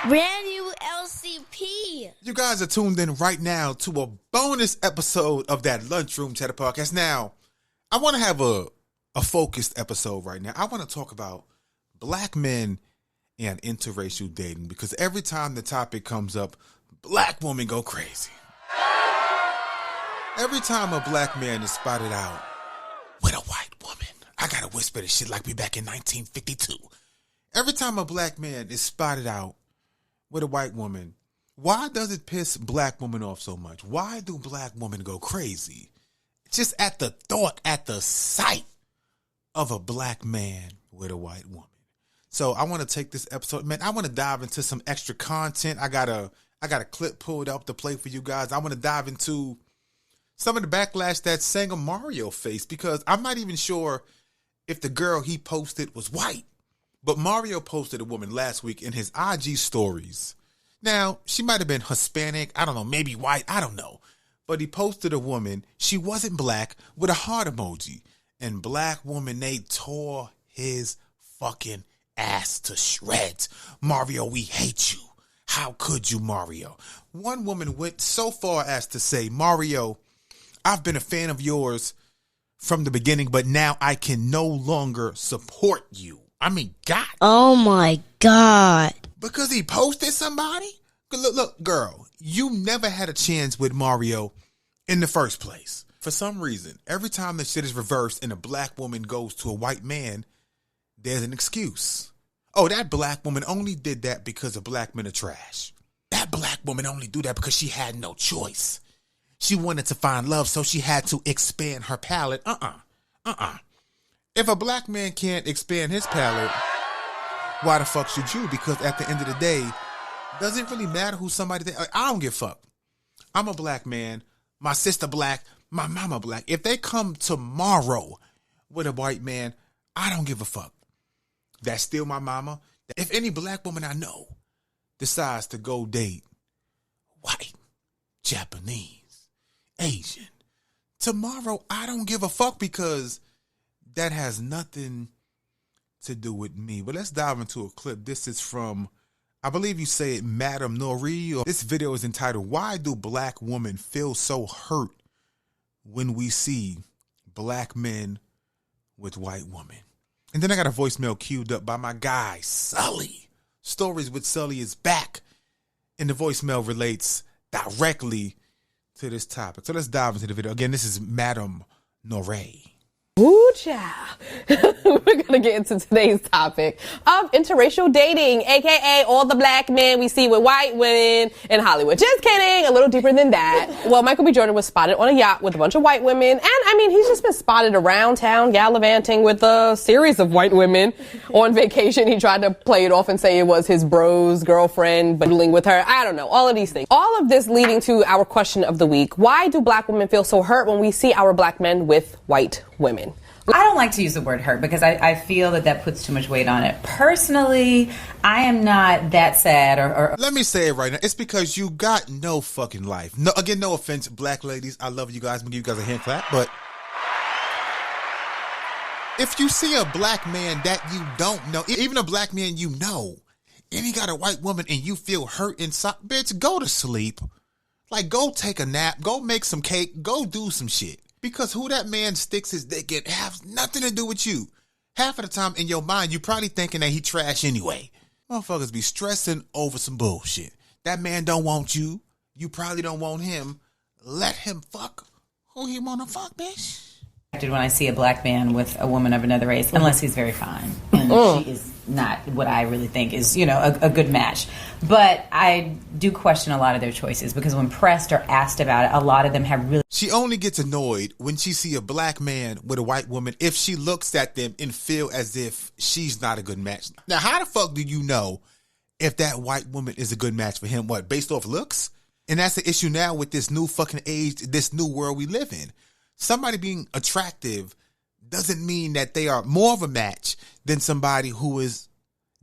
Brand new LCP. You guys are tuned in right now to a bonus episode of that Lunchroom Chatter Podcast. Now, I want to have a focused episode right now. I want to talk about black men and interracial dating, because every time the topic comes up, black women go crazy. Every time a black man is spotted out with a white woman, I gotta whisper this shit like we back in 1952. Every time a black man is spotted out with a white woman, why does it piss black women off so much? Why do black women go crazy? Just at the thought, at the sight of a black man with a white woman. So I want to take this episode, man, I want to dive into some extra content. I got a clip pulled up to play for you guys. I want to dive into some of the backlash that Sanger Mario faced, because I'm not even sure if the girl he posted was white. But Mario posted a woman last week in his IG stories. Now, she might have been Hispanic, I don't know, maybe white, I don't know. But he posted a woman, she wasn't black, with a heart emoji. And black woman, they tore his fucking ass to shreds. Mario, we hate you. How could you, Mario? One woman went so far as to say, Mario, I've been a fan of yours from the beginning, but now I can no longer support you. I mean, God. Oh my God. Because he posted somebody? Look, girl, you never had a chance with Mario in the first place. For some reason, every time the shit is reversed and a black woman goes to a white man, there's an excuse. Oh, that black woman only did that because the black men are trash. That black woman only do that because she had no choice. She wanted to find love, so she had to expand her palate. If a black man can't expand his palate, why the fuck should you? Because at the end of the day, does it really matter who somebody thinks? Like, I don't give a fuck. I'm a black man. My sister black. My mama black. If they come tomorrow with a white man, I don't give a fuck. That's still my mama. If any black woman I know decides to go date white, Japanese, Asian, tomorrow I don't give a fuck, because that has nothing to do with me. But let's dive into a clip. This is from, I believe you say it, Madam Nori. This video is entitled, Why Do Black Women Feel So Hurt When We See Black Men with White Women? And then I got a voicemail queued up by my guy, Sully. Stories with Sully is back. And the voicemail relates directly to this topic. So let's dive into the video. Again, this is Madam Nori. Ooh, child. We're going to get into today's topic of interracial dating, a.k.a. all the black men we see with white women in Hollywood. Just kidding. A little deeper than that. Well, Michael B. Jordan was spotted on a yacht with a bunch of white women. And, I mean, he's just been spotted around town gallivanting with a series of white women on vacation. He tried to play it off and say it was his bro's girlfriend, bundling with her. I don't know. All of these things. All of this leading to our question of the week. Why do black women feel so hurt when we see our black men with white women? I don't like to use the word hurt because I feel that puts too much weight on it. Personally, I am not that sad or Let me say it right now. It's because you got no fucking life. No, again, no offense, black ladies. I love you guys. I'm going to give you guys a hand clap. But if you see a black man that you don't know, even a black man you know, and he got a white woman and you feel hurt inside, bitch, go to sleep. Like, go take a nap. Go make some cake. Go do some shit. Because who that man sticks his dick in has nothing to do with you. Half of the time in your mind, you probably thinking that he trash anyway. Motherfuckers be stressing over some bullshit. That man don't want you. You probably don't want him. Let him fuck who he wanna fuck, bitch. when I see a black man with a woman of another race, unless he's very fine. And she is not what I really think is, a good match. But I do question a lot of their choices because when pressed or asked about it, a lot of them have really... She only gets annoyed when she see a black man with a white woman if she looks at them and feel as if she's not a good match. Now, how the fuck do you know if that white woman is a good match for him? What, based off looks? And that's the issue now with this new fucking age, this new world we live in. Somebody being attractive doesn't mean that they are more of a match than somebody who is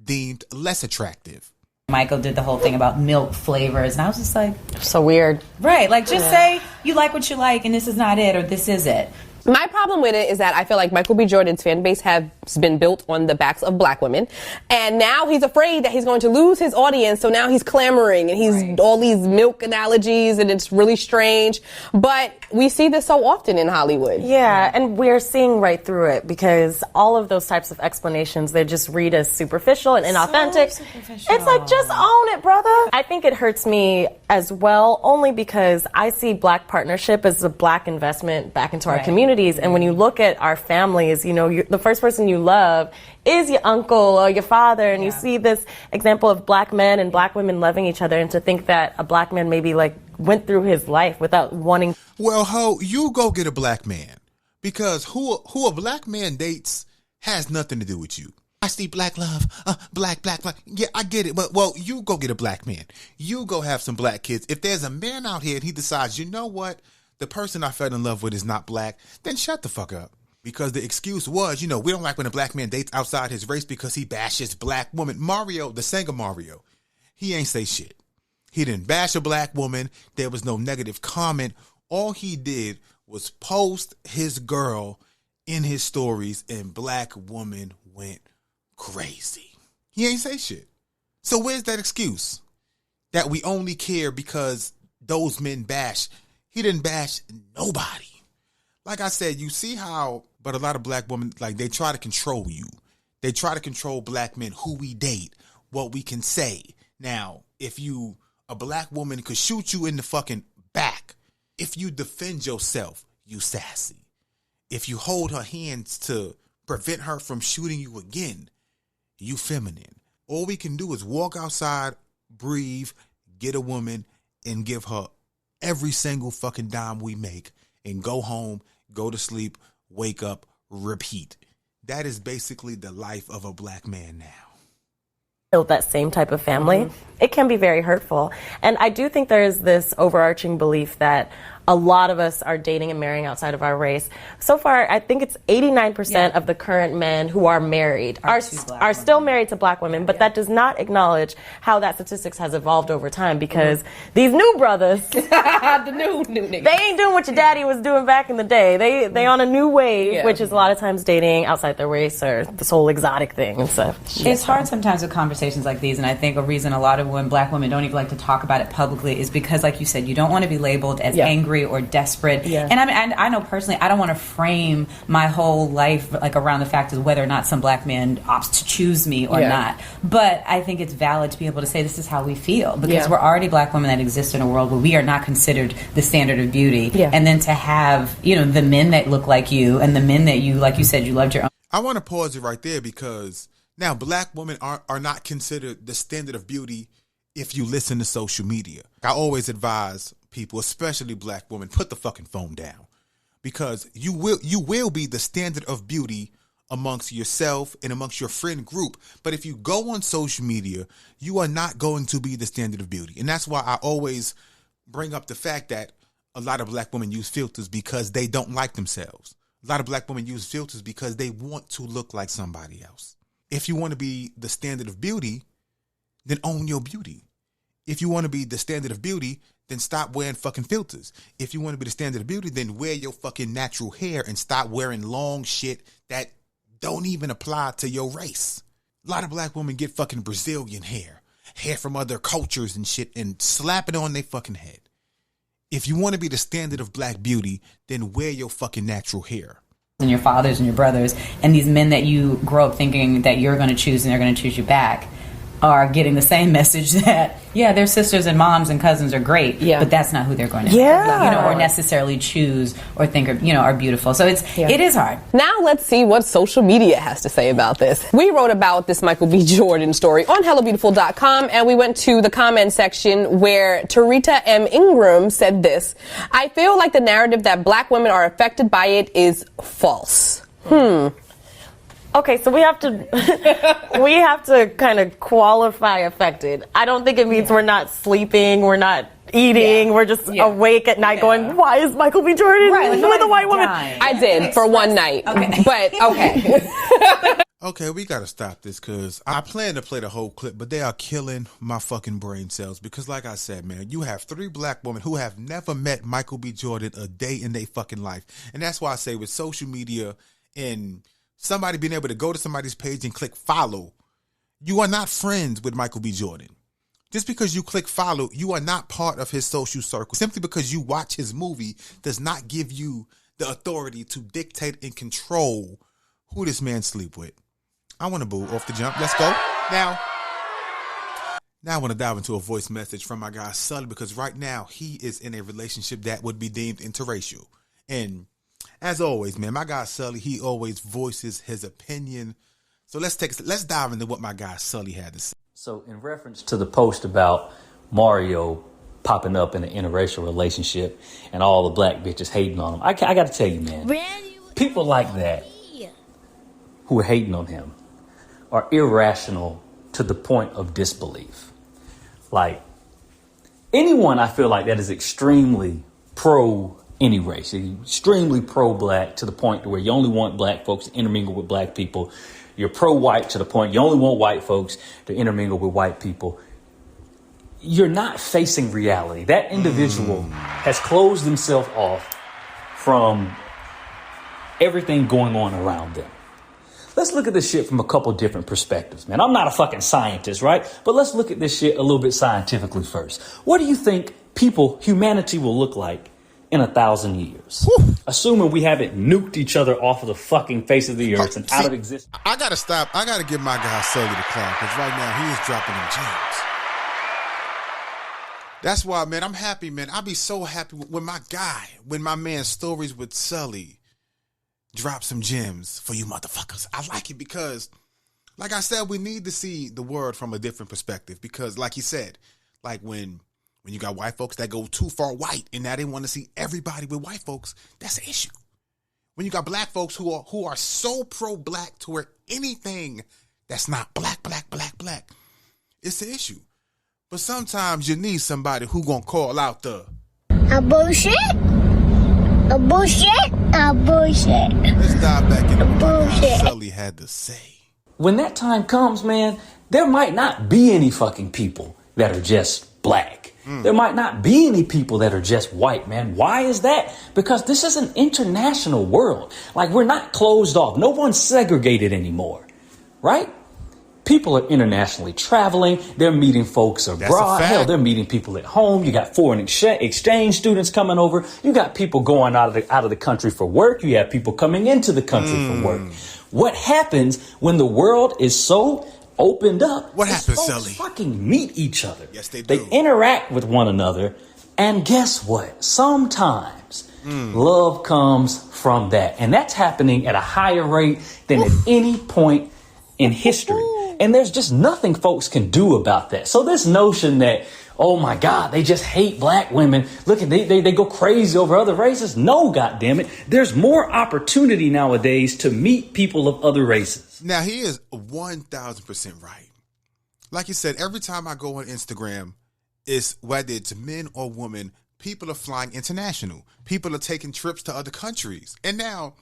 deemed less attractive. Michael did the whole thing about milk flavors, and I was just like... So weird. Right, like just say you like what you like and this is not it or this is it. My problem with it is that I feel like Michael B. Jordan's fan base has been built on the backs of black women. And now he's afraid that he's going to lose his audience. So now he's clamoring and he's all these milk analogies and it's really strange. But we see this so often in Hollywood. Yeah, and we're seeing right through it because all of those types of explanations, they just read as superficial and inauthentic. So superficial. It's like, just own it, brother. I think it hurts me as well, only because I see black partnership as a black investment back into our communities. And when you look at our families, you know, the first person you love is your uncle or your father. And you see this example of black men and black women loving each other. And to think that a black man maybe like went through his life without wanting. Well, ho, you go get a black man. Because who a black man dates has nothing to do with you. I see black love, black. Yeah, I get it. But, well, you go get a black man. You go have some black kids. If there's a man out here and he decides, you know what? The person I fell in love with is not black, then shut the fuck up. Because the excuse was, you know, we don't like when a black man dates outside his race because he bashes black women. Mario, the singer Mario, he ain't say shit. He didn't bash a black woman. There was no negative comment. All he did was post his girl in his stories and black woman went crazy. He ain't say shit. So where's that excuse? That we only care because those men bash. He didn't bash nobody. Like I said, you see how, but a lot of black women, like they try to control you. They try to control black men, who we date, what we can say. Now, if a black woman could shoot you in the fucking back, if you defend yourself, you sassy. If you hold her hands to prevent her from shooting you again, you feminine. All we can do is walk outside, breathe, get a woman, and give her every single fucking dime we make and go home, go to sleep, wake up, repeat. That is basically the life of a black man now. Build that same type of family, it can be very hurtful. And I do think there is this overarching belief that a lot of us are dating and marrying outside of our race. So far, I think it's 89% of the current men who are married are still married to black women, but that does not acknowledge how that statistics has evolved over time because these new brothers, the new niggas. they ain't doing what your daddy was doing back in the day. They on a new wave, which is a lot of times dating outside their race or this whole exotic thing and stuff. It's hard sometimes with conversations like these, and I think a reason a lot of black women don't even like to talk about it publicly is because, like you said, you don't want to be labeled as angry or desperate. And I know personally, I don't want to frame my whole life like around the fact of whether or not some black man opts to choose me or not. But I think it's valid to be able to say this is how we feel because we're already black women that exist in a world where we are not considered the standard of beauty. And then to have, you know, the men that look like you and the men that you, like you said, you loved your own. I want to pause it right there because now black women are not considered the standard of beauty if you listen to social media. I always advise people, especially black women, put the fucking phone down because you will be the standard of beauty amongst yourself and amongst your friend group. But if you go on social media, you are not going to be the standard of beauty. And that's why I always bring up the fact that a lot of black women use filters because they don't like themselves. A lot of black women use filters because they want to look like somebody else. If you want to be the standard of beauty, then own your beauty. If you want to be the standard of beauty, then stop wearing fucking filters. If you want to be the standard of beauty, then wear your fucking natural hair and stop wearing long shit that don't even apply to your race. A lot of black women get fucking Brazilian hair from other cultures and shit and slap it on their fucking head. If you want to be the standard of black beauty, then wear your fucking natural hair. And your fathers and your brothers and these men that you grow up thinking that you're going to choose and they're going to choose you back are getting the same message that, their sisters and moms and cousins are great, but that's not who they're going to or necessarily choose or think are beautiful. So it is hard. Now let's see what social media has to say about this. We wrote about this Michael B. Jordan story on HelloBeautiful.com, and we went to the comment section where Tarita M. Ingram said this: I feel like the narrative that black women are affected by it is false. Okay, so we have to kind of qualify affected. I don't think it means we're not sleeping, we're not eating, we're just awake at night going, why is Michael B. Jordan with a white woman? I did for one night, but okay. Okay, we gotta stop this because I plan to play the whole clip, but they are killing my fucking brain cells because, like I said, man, you have 3 black women who have never met Michael B. Jordan a day in their fucking life. And that's why I say with social media and somebody being able to go to somebody's page and click follow, you are not friends with Michael B. Jordan. Just because you click follow, you are not part of his social circle. Simply because you watch his movie does not give you the authority to dictate and control who this man sleep with. I want to boo off the jump. Let's go. Now I want to dive into a voice message from my guy Sully because right now he is in a relationship that would be deemed interracial. And as always, man, my guy Sully, he always voices his opinion. So let's dive into what my guy Sully had to say. So in reference to the post about Mario popping up in an interracial relationship and all the black bitches hating on him, I got to tell you, man, people like that who are hating on him are irrational to the point of disbelief. Like, anyone I feel like that is extremely pro any race, extremely pro-black to the point where you only want black folks to intermingle with black people. You're pro-white to the point you only want white folks to intermingle with white people. You're not facing reality. That individual has closed himself off from everything going on around them. Let's look at this shit from a couple different perspectives, man. I'm not a fucking scientist, right? But let's look at this shit a little bit scientifically first. What do you think humanity will look like in 1,000 years? Assuming we haven't nuked each other off of the fucking face of the earth and out of existence. I gotta stop. I gotta give my guy Sully the clap because right now he is dropping them gems. That's why, man, I'm happy, man. I'll be so happy when my man Stories with Sully drop some gems for you motherfuckers. I like it because, like I said, we need to see the world from a different perspective because, like he said, like when you got white folks that go too far white and now they want to see everybody with white folks, that's an issue. When you got black folks who are so pro-black to where anything that's not black, it's an issue. But sometimes you need somebody who gonna call out the bullshit. Bullshit. Let's dive back into what my guy Sully had to say. When that time comes, man, there might not be any fucking people that are just black. There might not be any people that are just white, man. Why is that? Because this is an international world. Like, we're not closed off. No one's segregated anymore, right? People are internationally traveling. They're meeting folks abroad. Hell, they're meeting people at home. You got foreign exchange students coming over. You got people going out of the country for work. You have people coming into the country for work. What happens when the world is so opened up? What happens, folks Sully? fucking meet each other. Yes, they do. They interact with one another. And guess what? Sometimes love comes from that. And that's happening at a higher rate than at any point in history. And there's just nothing folks can do about that. So this notion that, oh my God, they just hate black women. Look at they go crazy over other races. No, goddammit. There's more opportunity nowadays to meet people of other races. Now, he is 1,000% right. Like you said, every time I go on Instagram, it's whether it's men or women, people are flying international. People are taking trips to other countries. And now,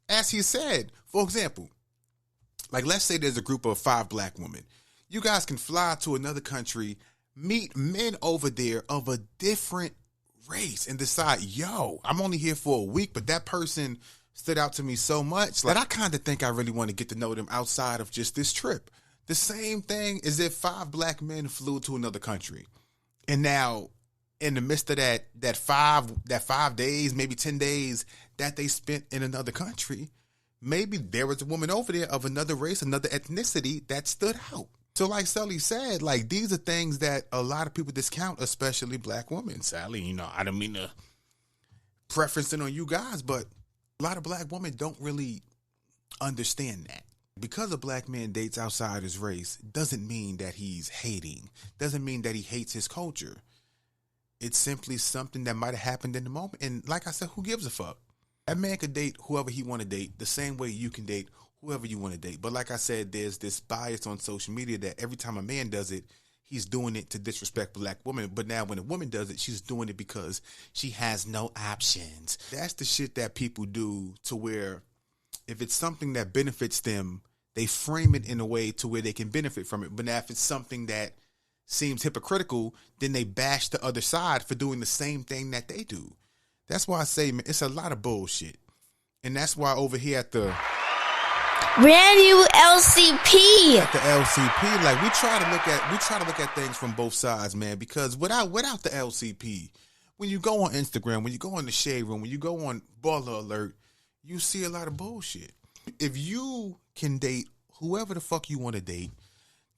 as he said, for example, like let's say there's a group of 5 black women. You guys can fly to another country, meet men over there of a different race and decide, yo, I'm only here for a week, but that person stood out to me so much. Like, I kind of think I really want to get to know them outside of just this trip. The same thing as if 5 black men flew to another country. And now, in the midst of that 5 days, maybe 10 days that they spent in another country, maybe there was a woman over there of another race, another ethnicity that stood out. So like Sully said, like these are things that a lot of people discount, especially black women. Sally, I don't mean to preference it on you guys, but a lot of black women don't really understand that. Because a black man dates outside his race doesn't mean that he's hating, doesn't mean that he hates his culture. It's simply something that might have happened in the moment. And like I said, who gives a fuck? That man could date whoever he want to date the same way you can date whoever you want to date. But like I said, there's this bias on social media that every time a man does it, he's doing it to disrespect black women. But now when a woman does it, she's doing it because she has no options. That's the shit that people do to where if it's something that benefits them, they frame it in a way to where they can benefit from it. But now if it's something that seems hypocritical, then they bash the other side for doing the same thing that they do. That's why I say, man, it's a lot of bullshit. And that's why over here at the Brand new LCP. At the LCP, like we try to look at things from both sides, man, because without the LCP, when you go on Instagram, when you go on the Shade Room, when you go on Baller Alert, you see a lot of bullshit. If you can date whoever the fuck you want to date,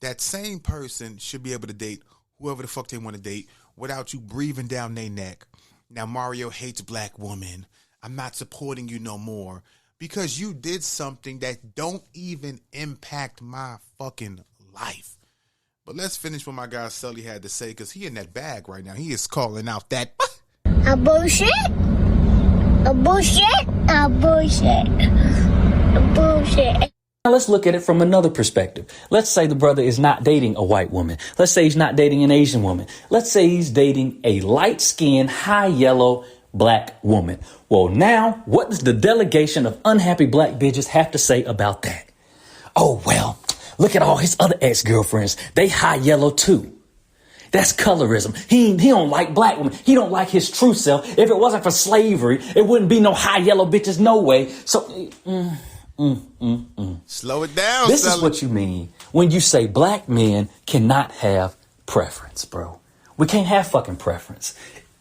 that same person should be able to date whoever the fuck they want to date without you breathing down their neck. Now, Mario hates black women. I'm not supporting you no more because you did something that don't even impact my fucking life. But let's finish what my guy Sully had to say, because he in that bag right now. He is calling out that A bullshit. A bullshit. A bullshit. A bullshit. Now let's look at it from another perspective. Let's say the brother is not dating a white woman. Let's say he's not dating an Asian woman. Let's say he's dating a light-skinned, high-yellow black woman. Well, now, what does the delegation of unhappy black bitches have to say about that? Oh, well, look at all his other ex-girlfriends. They high yellow too. That's colorism. He don't like black women. He don't like his true self. If it wasn't for slavery, it wouldn't be no high yellow bitches, no way. So, Slow it down, this Sully. is what you mean when you say black men cannot have preference, bro. We can't have fucking preference.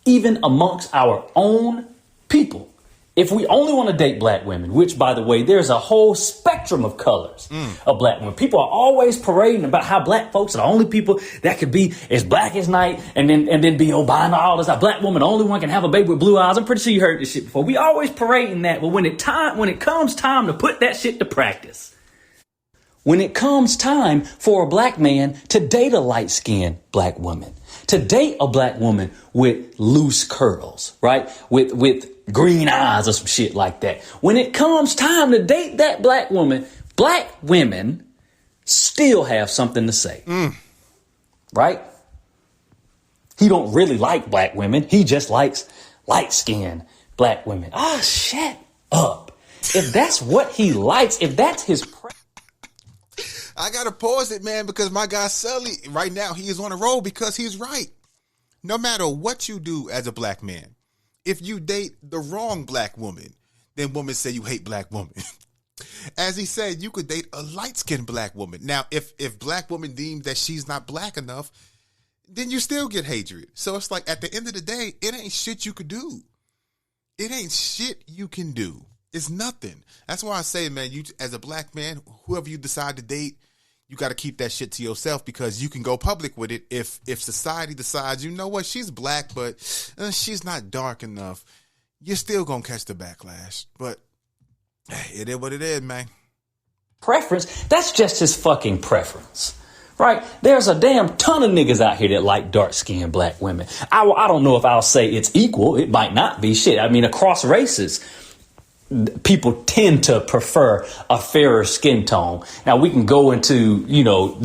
Even amongst our own people. If we only want to date black women, which, by the way, there's a whole spectrum of colors of black women. People are always parading about how black folks are the only people that could be as black as night and then be buying all this. A black woman, the only one can have a baby with blue eyes. I'm pretty sure you heard this shit before. We always parading that, but when it comes time to put that shit to practice, when it comes time for a black man to date a light-skinned black woman, to date a black woman with loose curls, right? With green eyes or some shit like that. When it comes time to date that black woman, black women still have something to say, right? He don't really like black women. He just likes light-skinned black women. Oh, shut up. If that's what he likes, if that's his I gotta pause it, man, because my guy Sully, right now, he is on a roll because he's right. No matter what you do as a black man, if you date the wrong black woman, then women say you hate black women. As he said, you could date a light-skinned black woman. Now, if black woman deems that she's not black enough, then you still get hatred. So it's like, at the end of the day, it ain't shit you could do. It ain't shit you can do. It's nothing. That's why I say, man, you as a black man, whoever you decide to date, you got to keep that shit to yourself, because you can go public with it if society decides, you know what, she's black, but she's not dark enough. You're still going to catch the backlash. But it is what it is, man. preference, that's just his fucking preference. Right? There's a damn ton of niggas out here that like dark-skinned black women. I don't know if I'll say it's equal. It might not be. Shit. I mean, across races, people tend to prefer a fairer skin tone. Now, we can go into,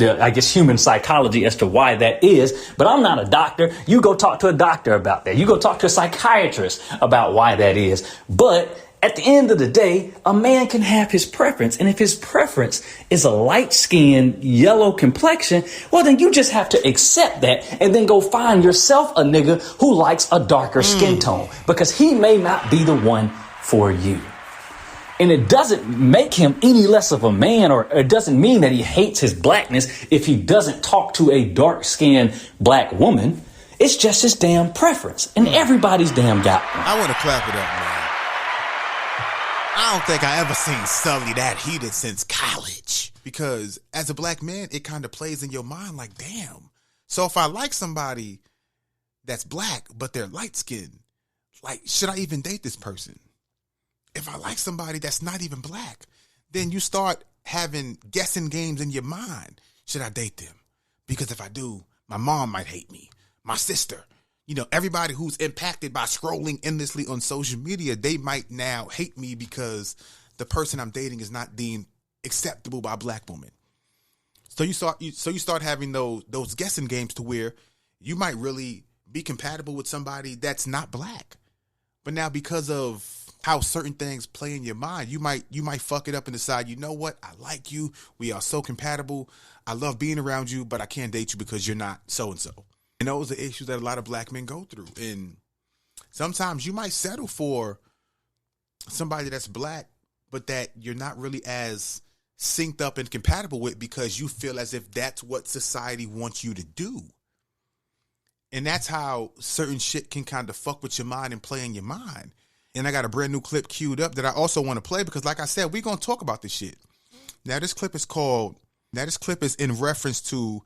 I guess, human psychology as to why that is, but I'm not a doctor. You go talk to a doctor about that. You go talk to a psychiatrist about why that is. But at the end of the day, a man can have his preference. And if his preference is a light-skinned, yellow complexion, well, then you just have to accept that and then go find yourself a nigga who likes a darker skin tone, because he may not be the one for you. And it doesn't make him any less of a man, or it doesn't mean that he hates his blackness if he doesn't talk to a dark-skinned black woman. It's just his damn preference. And everybody's damn got one. I want to clap it up, man. I don't think I ever seen Sully that heated since college. Because as a black man, it kind of plays in your mind like, damn. So if I like somebody that's black, but they're light-skinned, like, should I even date this person? If I like somebody that's not even black, then you start having guessing games in your mind. Should I date them? Because if I do, my mom might hate me. My sister. Everybody who's impacted by scrolling endlessly on social media, they might now hate me because the person I'm dating is not deemed acceptable by black women. So you start having those guessing games to where you might really be compatible with somebody that's not black. But now, because of how certain things play in your mind. You might fuck it up and decide, you know what? I like you. We are so compatible. I love being around you, but I can't date you because you're not so-and-so. And those are issues that a lot of black men go through. And sometimes you might settle for somebody that's black, but that you're not really as synced up and compatible with because you feel as if that's what society wants you to do. And that's how certain shit can kind of fuck with your mind and play in your mind. And I got a brand new clip queued up that I also want to play because, like I said, we're going to talk about this shit. Now, this clip is in reference to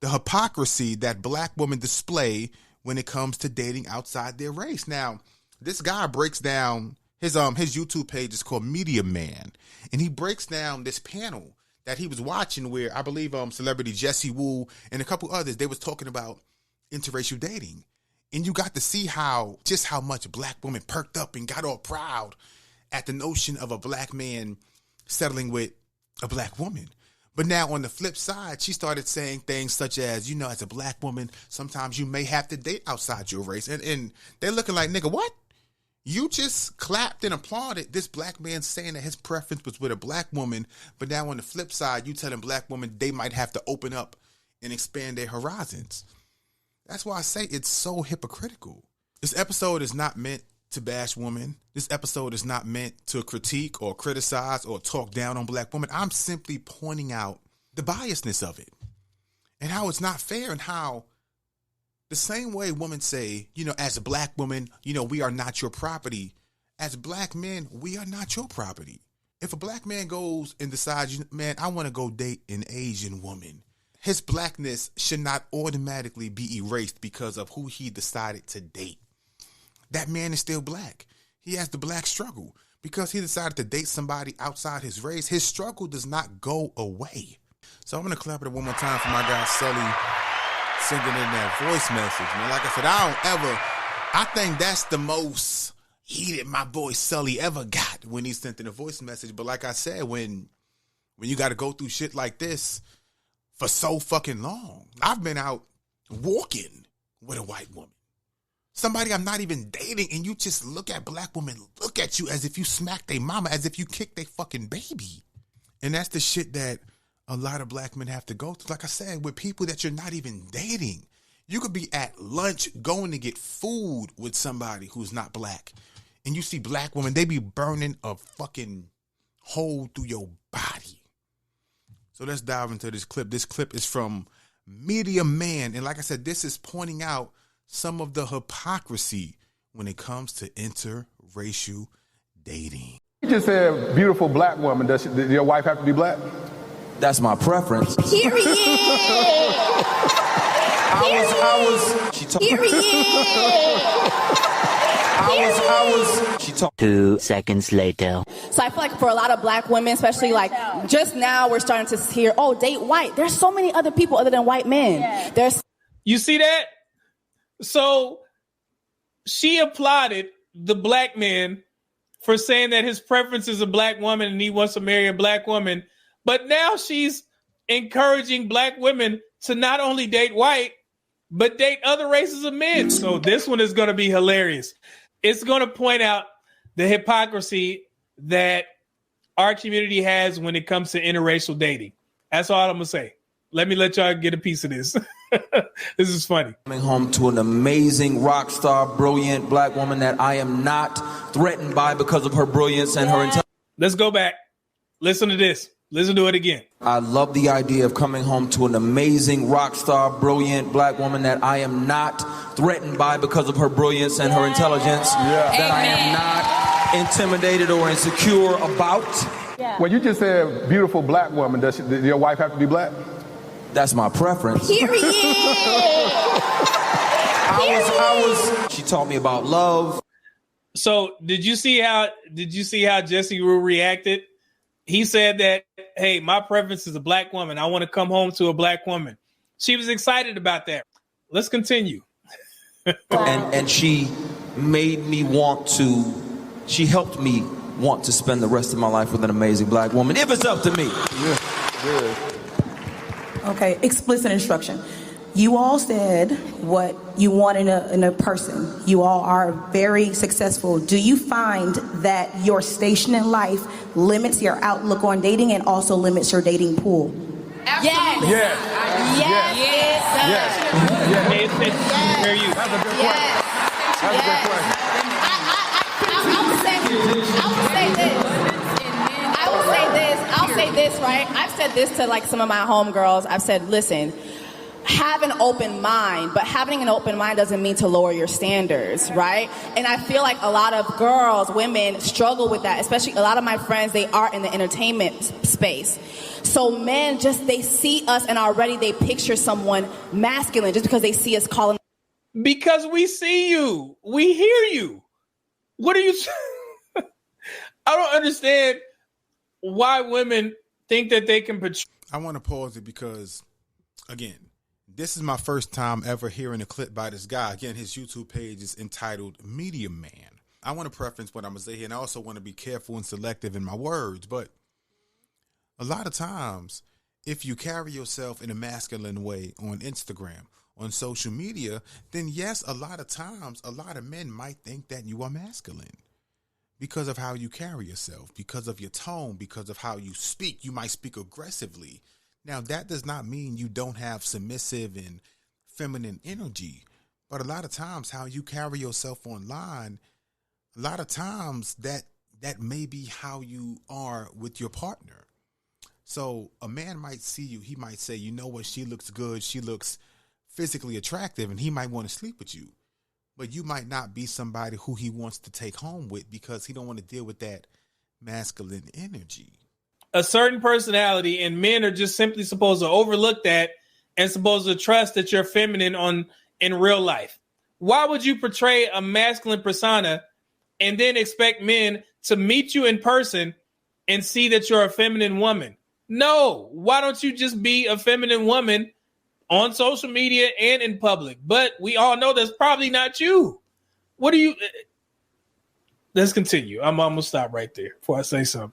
the hypocrisy that black women display when it comes to dating outside their race. Now, this guy breaks down, his YouTube page is called Media Man, and he breaks down this panel that he was watching where I believe celebrity Jesse Wu and a couple others, they was talking about interracial dating. And you got to see how much black women perked up and got all proud at the notion of a black man settling with a black woman. But now on the flip side, she started saying things such as, as a black woman, sometimes you may have to date outside your race. And they're looking like, nigga, what? You just clapped and applauded this black man saying that his preference was with a black woman. But now on the flip side, you telling black women they might have to open up and expand their horizons. That's why I say it's so hypocritical. This episode is not meant to bash women. This episode is not meant to critique or criticize or talk down on black women. I'm simply pointing out the biasness of it and how it's not fair, and how the same way women say, as a black woman, we are not your property. As black men, we are not your property. If a black man goes and decides, man, I want to go date an Asian woman, his blackness should not automatically be erased because of who he decided to date. That man is still black. He has the black struggle. Because he decided to date somebody outside his race, his struggle does not go away. So I'm going to clap it one more time for my guy Sully sending in that voice message. Man, like I said, I think that's the most heated my boy Sully ever got when he sent in a voice message. But like I said, when you got to go through shit like this for so fucking long. I've been out walking with a white woman, somebody I'm not even dating, and you just look at black women, look at you as if you smacked their mama, as if you kicked their fucking baby. And that's the shit that a lot of black men have to go through. Like I said, with people that you're not even dating. You could be at lunch going to get food with somebody who's not black, and you see black women, they be burning a fucking hole through your body. So let's dive into this clip. This clip is from Media Man. And like I said, this is pointing out some of the hypocrisy when it comes to interracial dating. You just said beautiful black woman. Does your wife have to be black? That's my preference. Period. She talked. 2 seconds later. So I feel like for a lot of black women, especially like just now, we're starting to hear, oh, date white. There's so many other people other than white men. You see that? So she applauded the black man for saying that his preference is a black woman and he wants to marry a black woman. But now she's encouraging black women to not only date white, but date other races of men. So this one is going to be hilarious. It's going to point out the hypocrisy that our community has when it comes to interracial dating. That's all I'm going to say. Let y'all get a piece of this. This is funny. Coming home to an amazing rock star, brilliant black woman that I am not threatened by because of her brilliance and her intelligence. Let's go back. Listen to this. Listen to it again. I love the idea of coming home to an amazing rock star, brilliant black woman that I am not threatened by because of her brilliance and her intelligence. That I am not intimidated or insecure about. Well, you just said beautiful black woman. Does your wife have to be black? That's my preference. Period. She taught me about love. So did you see how Jesse Wu reacted? He said that, hey, my preference is a black woman. I want to come home to a black woman. She was excited about that. Let's continue. And she made me she helped me want to spend the rest of my life with an amazing black woman, if it's up to me. Okay, explicit instruction. You all said what you want in a person. You all are very successful. Do you find that your station in life limits your outlook on dating and also limits your dating pool? Yes. Yes. Yes. Yes. Hear you. That's a good question. That's a good question. I'll say this, right? I've said this to like some of my homegirls. I've said, listen, have an open mind, but having an open mind doesn't mean to lower your standards, right? And I feel like a lot of girls, women struggle with that, especially a lot of my friends, they are in the entertainment space. So men they see us and already they picture someone masculine just because they see us calling. Because we see you. We hear you. What are you saying? I don't understand why women think that they can portray. I want to pause it because, again, this is my first time ever hearing a clip by this guy. Again, his YouTube page is entitled Media Man. I want to preference what I'm going to say here, and I also want to be careful and selective in my words. But a lot of times, if you carry yourself in a masculine way on Instagram, on social media, then yes, a lot of times, a lot of men might think that you are masculine because of how you carry yourself, because of your tone, because of how you speak. You might speak aggressively. Now, that does not mean you don't have submissive and feminine energy, but a lot of times how you carry yourself online, a lot of times that may be how you are with your partner. So a man might see you, he might say, you know what, she looks good, she looks physically attractive, and he might want to sleep with you. But you might not be somebody who he wants to take home with because he don't want to deal with that masculine energy. A certain personality, and men are just simply supposed to overlook that and supposed to trust that you're feminine in real life. Why would you portray a masculine persona and then expect men to meet you in person and see that you're a feminine woman? No. Why don't you just be a feminine woman on social media and in public? But we all know that's probably not you. What do you... Let's continue. I'm going to stop right there before I say something.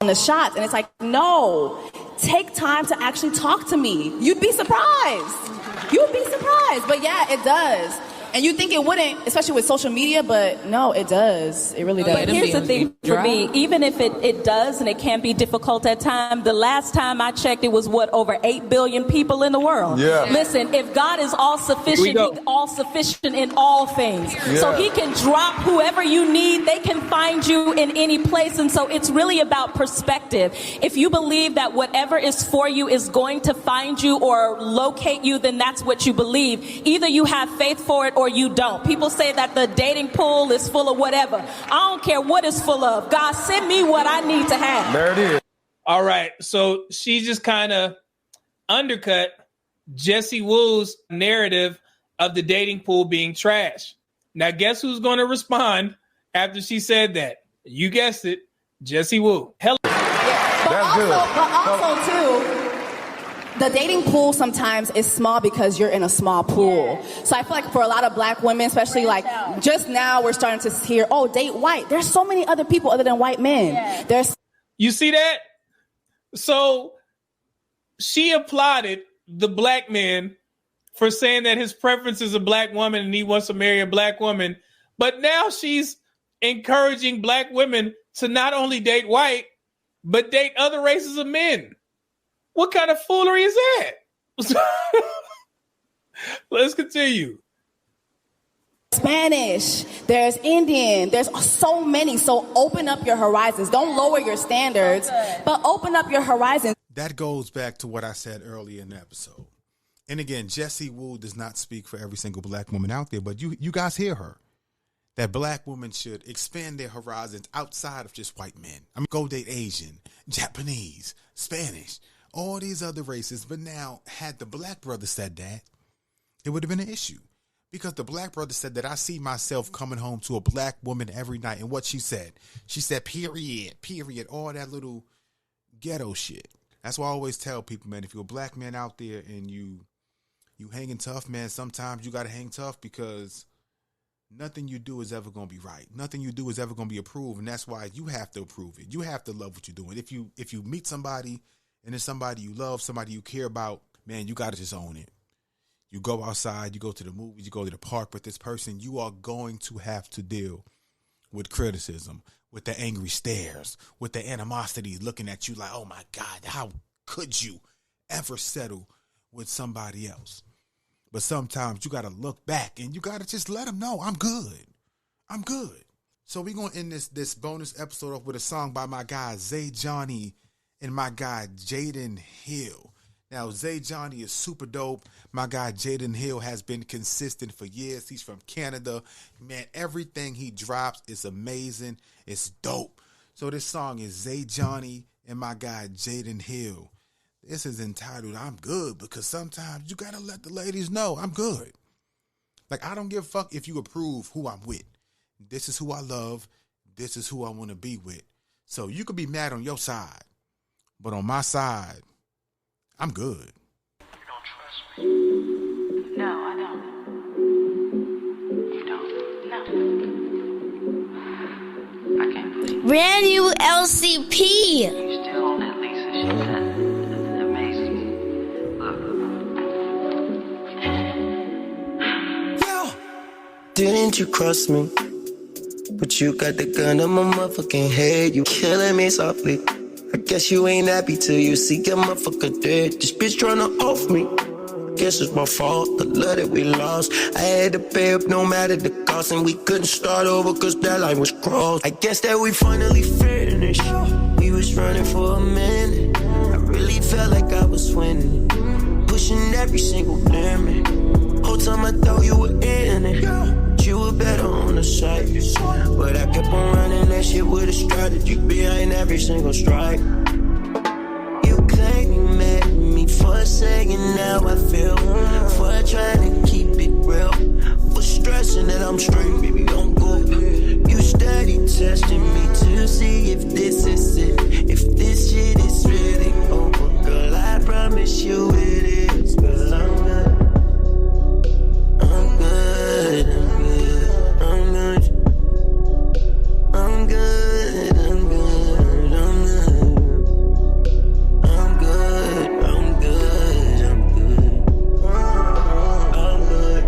On the shots, and it's like, no, take time to actually talk to me. You'd be surprised. But yeah, it does. And you think it wouldn't, especially with social media, but no, it does. It really does. But here's the thing for me, even if it does and it can be difficult at times, the last time I checked, it was over 8 billion people in the world. Yeah. Listen, if God is all sufficient, He's all sufficient in all things. Yeah. So He can drop whoever you need. They can find you in any place. And so it's really about perspective. If you believe that whatever is for you is going to find you or locate you, then that's what you believe. Either you have faith for it or you don't. People say that the dating pool is full of whatever. I don't care what it's full of. God, send me what I need to have. There it is. All right. So she just kind of undercut Jessie Woo's narrative of the dating pool being trash. Now, guess who's going to respond after she said that? You guessed it, Jessie Woo. Hell. Yeah. But also, too, the dating pool sometimes is small because you're in a small pool. So I feel like for a lot of black women, especially like just now we're starting to hear, oh, date white. There's so many other people other than white men. You see that? So she applauded the black man for saying that his preference is a black woman and he wants to marry a black woman. But now she's encouraging black women to not only date white, but date other races of men. What kind of foolery is that? Let's continue. Spanish, there's Indian, there's so many. So open up your horizons. Don't lower your standards, but open up your horizons. That goes back to what I said earlier in the episode. And again, Jessie Woo does not speak for every single black woman out there, but you guys hear her. That black women should expand their horizons outside of just white men. I mean, go date Asian, Japanese, Spanish, all these other races. But now, had the black brother said that, it would have been an issue. Because the black brother said that I see myself coming home to a black woman every night. And what she said, period, all that little ghetto shit. That's why I always tell people, man, if you're a black man out there and you hanging tough, man, sometimes you got to hang tough because nothing you do is ever going to be right. Nothing you do is ever going to be approved. And that's why you have to approve it. You have to love what you're doing. If you meet somebody and it's somebody you love, somebody you care about, man, you got to just own it. You go outside, you go to the movies, you go to the park with this person, you are going to have to deal with criticism, with the angry stares, with the animosity looking at you like, oh my God, how could you ever settle with somebody else? But sometimes you got to look back and you got to just let them know, I'm good. I'm good. So we're going to end this bonus episode off with a song by my guy Zay Johnny and my guy Jaden Hill. Now, Zay Johnny is super dope. My guy Jaden Hill has been consistent for years. He's from Canada. Man, everything he drops is amazing. It's dope. So this song is Zay Johnny and my guy Jaden Hill. This is entitled I'm Good, because sometimes you got to let the ladies know I'm good. Like, I don't give a fuck if you approve who I'm with. This is who I love. This is who I want to be with. So you could be mad on your side, but on my side, I'm good. You don't trust me? No, I don't. You don't? No. I can't believe it. Brand new LCP. You still on that Lisa shit. That amazes me. Look. Yo! Didn't you cross me? But you got the gun on my motherfucking head. You killing me softly. I guess you ain't happy till you see your motherfucker dead. This bitch tryna off me. Guess it's my fault, the love that we lost. I had to pay up no matter the cost, and we couldn't start over cause that line was crossed. I guess that we finally finished. We was running for a minute. I really felt like I was winning. Pushing every single limit. Whole time I thought you were in it. You were better on the side. But I kept on running that shit with a strategy behind every single strike. You claim you met me for saying how I feel, for trying to keep it real, for stressing that I'm straight, baby, don't go. You steady testing me to see if this is it, if this shit is really over. Girl, I promise you it is, cause I'm good. I'm good, I'm good, I'm good. I'm good, I'm good, I'm good. I'm good, I'm good, I'm good. I'm good.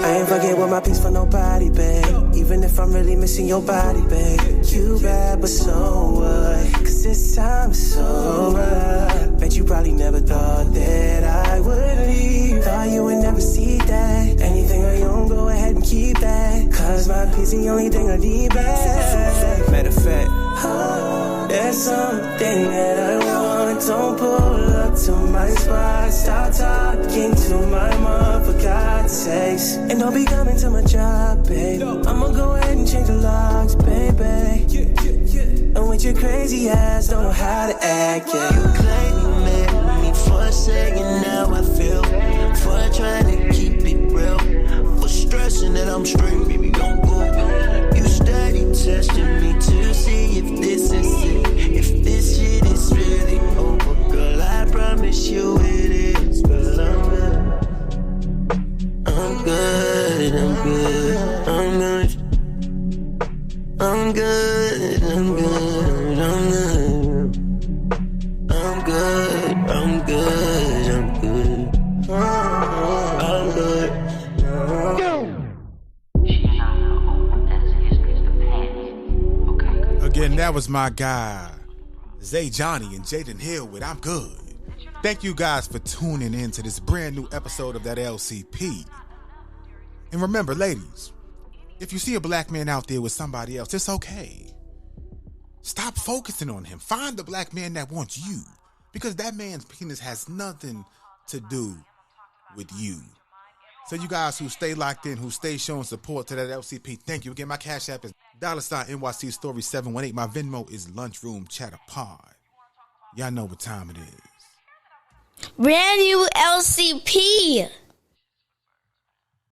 I ain't forget with my peace for nobody, babe. Even if I'm really missing your body, babe. You bad, but so what? Cause this time is over. Bet you probably never thought that I would leave. Thought you would never see that. Anything I own, go ahead and keep that. Cause my peace the only thing I need back. Matter of fact, there's something that I want. Don't pull up to my spot. Stop talking to my mom, for God's sakes. And don't be coming to my job, babe. I'ma go ahead and change the locks, baby. And with your crazy ass, don't know how to act, yeah. You claim you met me for saying how I feel, for trying to keep it real, for stressing that I'm straight, baby, don't go. You steady testing me to see if this is it, if this shit is really over. Girl, I promise you it is, cause I'm good. I'm good, I'm good, I'm good. I'm good, I'm good, I'm good. I'm good, I'm good, I'm good. I'm good. Again, that was my guy Zay Johnny and Jaden Hill with I'm Good. Thank you guys for tuning in to this brand new episode of that LCP. And remember, ladies, if you see a black man out there with somebody else, it's okay. Stop focusing on him. Find the black man that wants you, because that man's penis has nothing to do with you. So you guys who stay locked in, who stay showing support to that LCP, thank you. Again, my Cash App is $NYC Story 718. My Venmo is Lunchroom Chatter Pod. Y'all know what time it is. Brand new LCP.